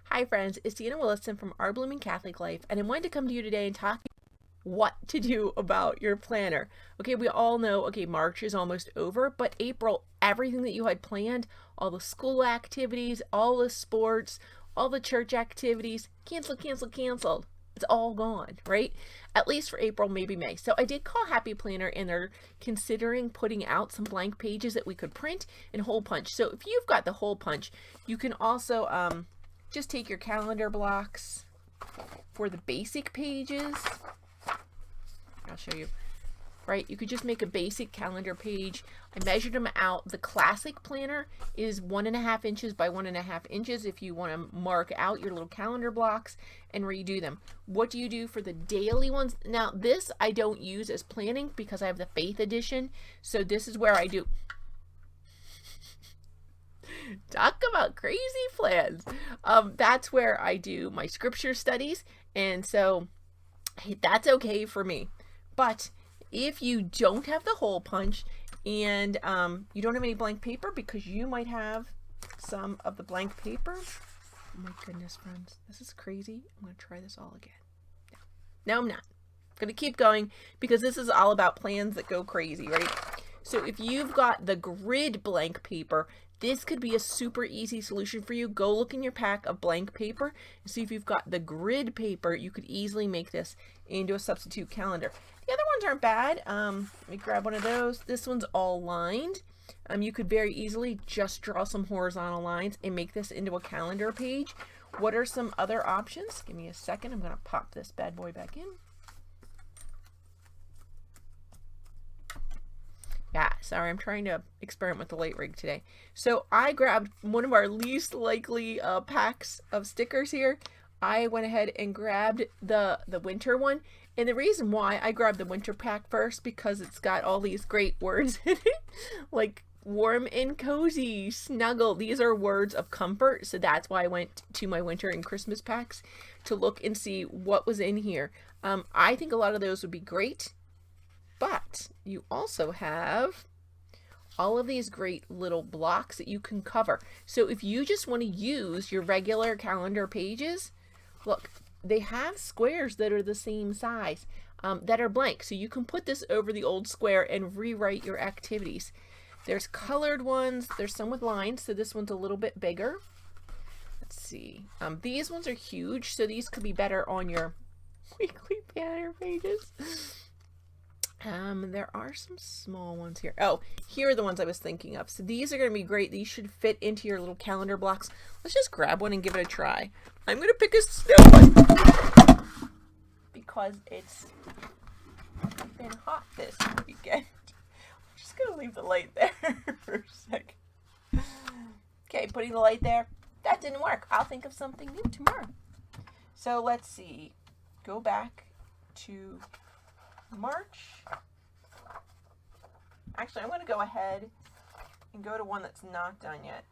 Hi friends, it's Deanna Willison from Our Blooming Catholic Life, and I wanted to come to you today and talk what to do about your planner. Okay, we all know, March is almost over, but April, everything that you had planned, all the school activities, all the sports, all the church activities, canceled. It's all gone, right? At least for April, maybe May. So I did call Happy Planner and they're considering putting out some blank pages that we could print and hole punch. So if you've got the hole punch, you can also just take your calendar blocks for the basic pages. I'll show you. Right, you could just make a basic calendar page. I measured them out. The classic planner is 1.5 inches by 1.5 inches if you want to mark out your little calendar blocks and redo them. What do you do for the daily ones? Now this I don't use as planning because I have the Faith edition, so this is where I do. Talk about crazy plans. That's where I do my scripture studies, and so that's okay for me. But if you don't have the hole punch and you don't have any blank paper, because you might have some of the blank paper. Oh my goodness, friends, this is crazy. I'm going to try this all again. No, I'm not. I'm going to keep going because this is all about plans that go crazy, right? So if you've got the grid blank paper, this could be a super easy solution for you. Go look in your pack of blank paper and see if you've got the grid paper. You could easily make this into a substitute calendar. The other ones aren't bad. Let me grab one of those. This one's all lined. You could very easily just draw some horizontal lines and make this into a calendar page. What are some other options? Give me a second. I'm going to pop this bad boy back in. Yeah, sorry, I'm trying to experiment with the light rig today. So I grabbed one of our least likely packs of stickers here. I went ahead and grabbed the winter one. And the reason why I grabbed the winter pack first, because it's got all these great words in it, like warm and cozy, snuggle. These are words of comfort. So that's why I went to my winter and Christmas packs to look and see what was in here. I think a lot of those would be great. But you also have all of these great little blocks that you can cover. So if you just want to use your regular calendar pages, look, they have squares that are the same size that are blank. So you can put this over the old square and rewrite your activities. There's colored ones. There's some with lines. So this one's a little bit bigger. Let's see. These ones are huge. So these could be better on your weekly planner pages. There are some small ones here. Oh, here are the ones I was thinking of. So these are going to be great. These should fit into your little calendar blocks. Let's just grab one and give it a try. I'm going to pick a snow one because it's been hot this weekend. I'm just going to leave the light there for a second. Okay, putting the light there. That didn't work. I'll think of something new tomorrow. So let's see. Go back to March. Actually, I'm going to go ahead and go to one that's not done yet.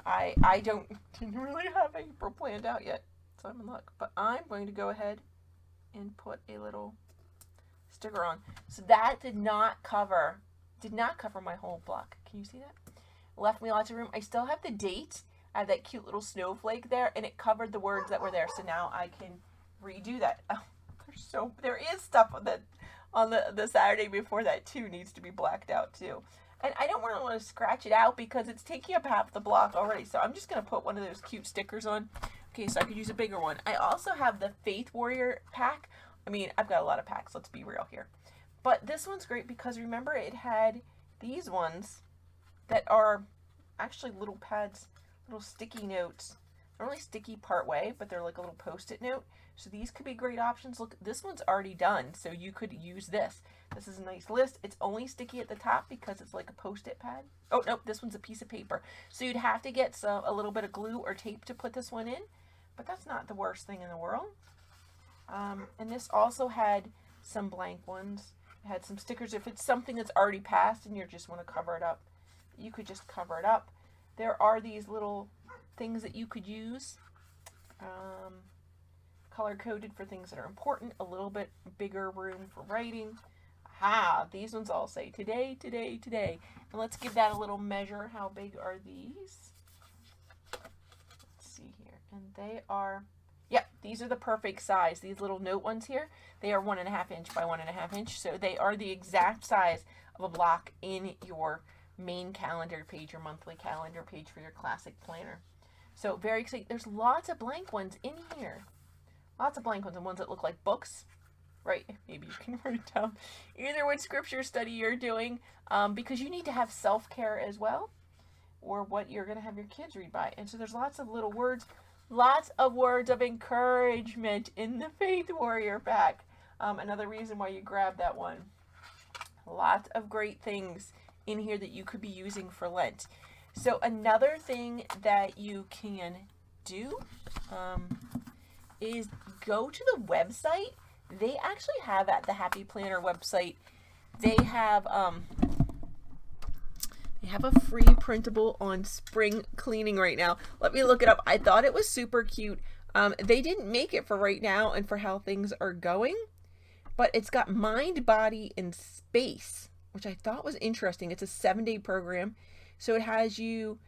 I didn't really have April planned out yet, so I'm in luck. But I'm going to go ahead and put a little sticker on. So that did not cover my whole block. Can you see that? Left me lots of room. I still have the date. I have that cute little snowflake there, and it covered the words that were there. So now I can redo that. Oh, so there is stuff on the Saturday before that too needs to be blacked out too. And I don't really want to scratch it out because it's taking up half the block already. So I'm just going to put one of those cute stickers on. Okay, so I could use a bigger one. I also have the Faith Warrior pack. I mean, I've got a lot of packs, let's be real here. But this one's great because remember it had these ones that are actually little pads, little sticky notes. They're only sticky part way, but they're like a little post-it note. So these could be great options. Look, this one's already done, so you could use this. This is a nice list. It's only sticky at the top because it's like a post-it pad. Oh, no, this one's a piece of paper. So you'd have to get a little bit of glue or tape to put this one in, but that's not the worst thing in the world. And this also had some blank ones. It had some stickers. If it's something that's already passed and you just want to cover it up, you could just cover it up. There are these little things that you could use. Color-coded for things that are important, a little bit bigger room for writing. Aha, these ones all say today. And let's give that a little measure. How big are these? see here. And they are, yep, these are the perfect size. These little note ones here, they are 1.5 inch by 1.5 inch. So they are the exact size of a block in your main calendar page, your monthly calendar page for your classic planner. So very exciting. There's lots of blank ones in here. Lots of blank ones and ones that look like books. Right, maybe you can write down either what scripture study you're doing, because you need to have self-care as well, or what you're going to have your kids read by. And so there's lots of little words, lots of words of encouragement in the Faith Warrior pack. Another reason why you grab that one. Lots of great things in here that you could be using for Lent. So another thing that you can do is go to the website. They actually have at the Happy Planner website, they have a free printable on spring cleaning right now. Let me look it up. I thought it was super cute. They didn't make it for right now and for how things are going, but it's got mind, body, and space, which I thought was interesting. It's a 7-day program. So it has you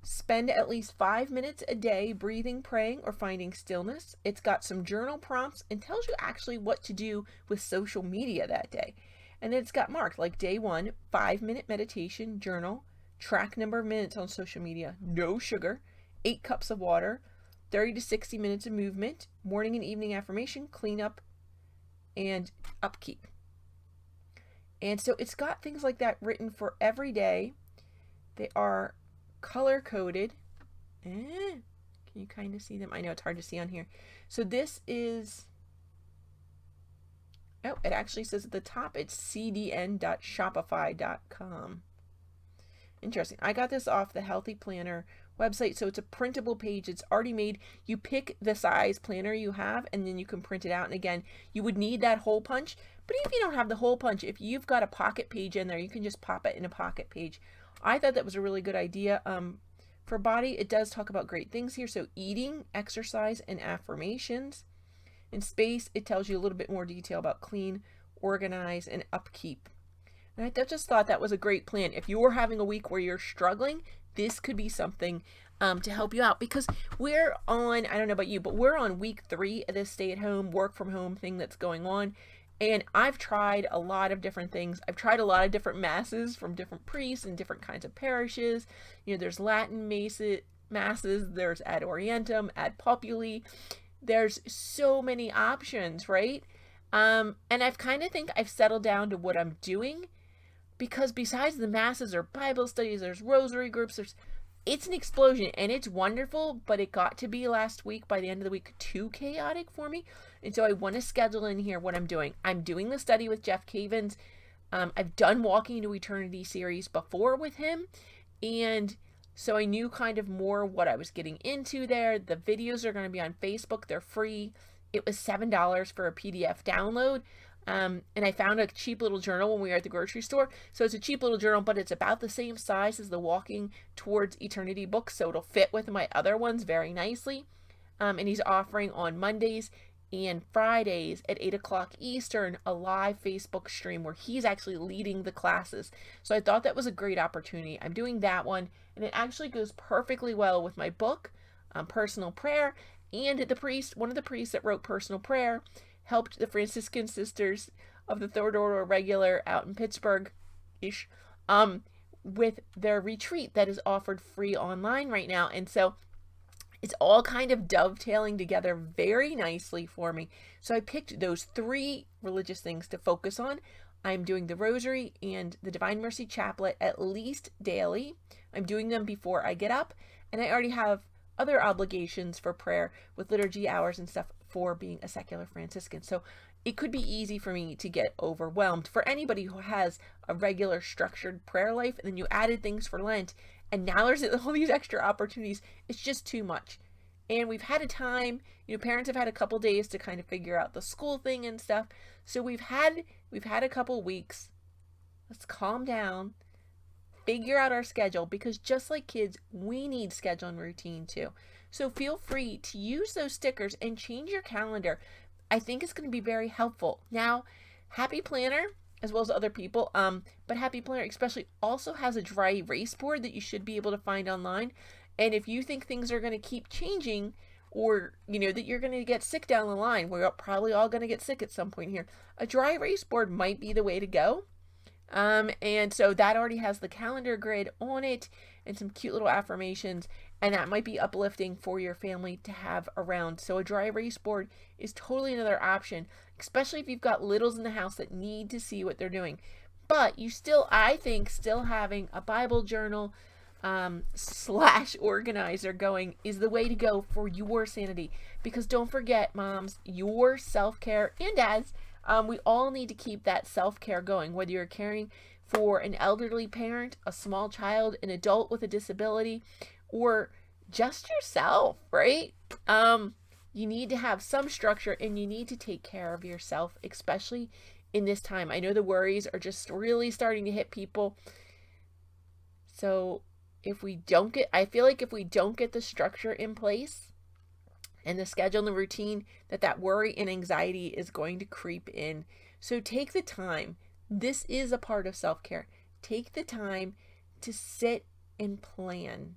spend at least 5 minutes a day breathing, praying, or finding stillness. It's got some journal prompts and tells you actually what to do with social media that day. And then it's got marked like day 1, 5-minute meditation, journal, track number of minutes on social media, no sugar, 8 cups of water, 30 to 60 minutes of movement, morning and evening affirmation, cleanup, and upkeep. And so it's got things like that written for every day. They are color coded. Can you kind of see them? I know it's hard to see on here. So this is, oh, it actually says at the top, it's cdn.shopify.com. Interesting. I got this off the Healthy Planner website. So it's a printable page. It's already made. You pick the size planner you have, and then you can print it out. And again, you would need that hole punch. But if you don't have the hole punch, if you've got a pocket page in there, you can just pop it in a pocket page. I thought that was a really good idea. For body, it does talk about great things here. So eating, exercise, and affirmations. In space, it tells you a little bit more detail about clean, organize, and upkeep. And I just thought that was a great plan. If you're having a week where you're struggling, this could be something to help you out, because we're on, I don't know about you, but we're on week 3 of this stay-at-home, work-from-home thing that's going on. And I've tried a lot of different things. I've tried a lot of different masses from different priests and different kinds of parishes. You know, there's Latin masses, there's Ad Orientem, Ad Populi. There's so many options, right? And I've kind of think I've settled down to what I'm doing, because besides the masses or Bible studies, there's rosary groups, it's an explosion and it's wonderful, but it got to be last week, by the end of the week, too chaotic for me. And so I want to schedule in here what I'm doing. I'm doing the study with Jeff Cavins. I've done Walking into Eternity series before with him. And so I knew kind of more what I was getting into there. The videos are going to be on Facebook. They're free. It was $7 for a PDF download. And I found a cheap little journal when we were at the grocery store. So it's a cheap little journal, but it's about the same size as the Walking Towards Eternity book. So it'll fit with my other ones very nicely. And he's offering on Mondays and Fridays at 8 o'clock Eastern a live Facebook stream where he's actually leading the classes. So I thought that was a great opportunity. I'm doing that one, and it actually goes perfectly well with my book, Personal Prayer. And one of the priests that wrote Personal Prayer, helped the Franciscan sisters of the Third Order Regular out in Pittsburgh-ish with their retreat that is offered free online right now. And so it's all kind of dovetailing together very nicely for me. So I picked those 3 religious things to focus on. I'm doing the Rosary and the Divine Mercy Chaplet at least daily. I'm doing them before I get up. And I already have other obligations for prayer with liturgy hours and stuff for being a secular Franciscan. So it could be easy for me to get overwhelmed. For anybody who has a regular structured prayer life, and then you added things for Lent, and now there's all these extra opportunities, it's just too much. And we've had a time, parents have had a couple days to kind of figure out the school thing and stuff. So we've had a couple weeks. Let's calm down, figure out our schedule, because just like kids, we need schedule and routine too. So feel free to use those stickers and change your calendar. I think it's going to be very helpful. Now, Happy Planner, as well as other people. But Happy Planner especially also has a dry erase board that you should be able to find online. And if you think things are going to keep changing, or that you're going to get sick down the line, we're probably all going to get sick at some point here, a dry erase board might be the way to go. And so that already has the calendar grid on it and some cute little affirmations, and that might be uplifting for your family to have around. So a dry erase board is totally another option, especially if you've got littles in the house that need to see what they're doing. But I think still having a Bible journal slash organizer going is the way to go for your sanity. Because don't forget, moms, your self-care, and dads, we all need to keep that self-care going, whether you're caring for an elderly parent, a small child, an adult with a disability, or just yourself, right? You need to have some structure, and you need to take care of yourself, especially in this time. I know the worries are just really starting to hit people. So I feel like if we don't get the structure in place and the schedule and the routine, that worry and anxiety is going to creep in. So take the time. This is a part of self-care. Take the time to sit and plan,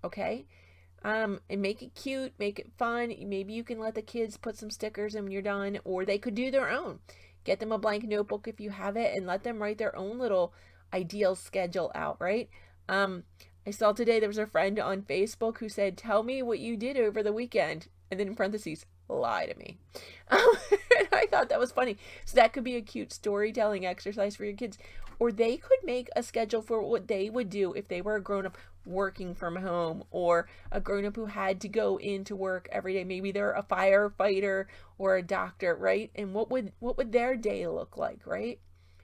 okay? And make it cute, make it fun. Maybe you can let the kids put some stickers in when you're done, or they could do their own. Get them a blank notebook if you have it, and let them write their own little ideal schedule out, right? I saw today there was a friend on Facebook who said, "Tell me what you did over the weekend," and then in parentheses, "lie to me." And I thought that was funny. So that could be a cute storytelling exercise for your kids. Or they could make a schedule for what they would do if they were a grown-up working from home, or a grown-up who had to go into work every day. Maybe they're a firefighter or a doctor, right? And what would their day look like, right?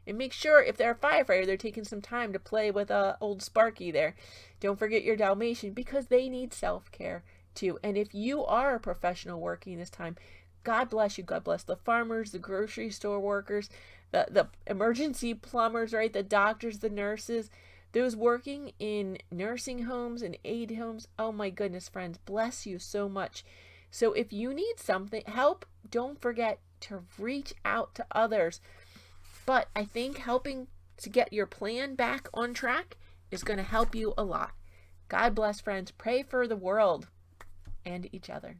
And make sure if they're a firefighter, they're taking some time to play with old Sparky there. Don't forget your Dalmatian, because they need self-care too. And if you are a professional working this time, God bless you. God bless the farmers, the grocery store workers, the emergency plumbers, right? The doctors, the nurses, those working in nursing homes and aid homes. Oh my goodness, friends, bless you so much. So if you need help, don't forget to reach out to others. But I think helping to get your plan back on track is going to help you a lot. God bless, friends. Pray for the world and each other.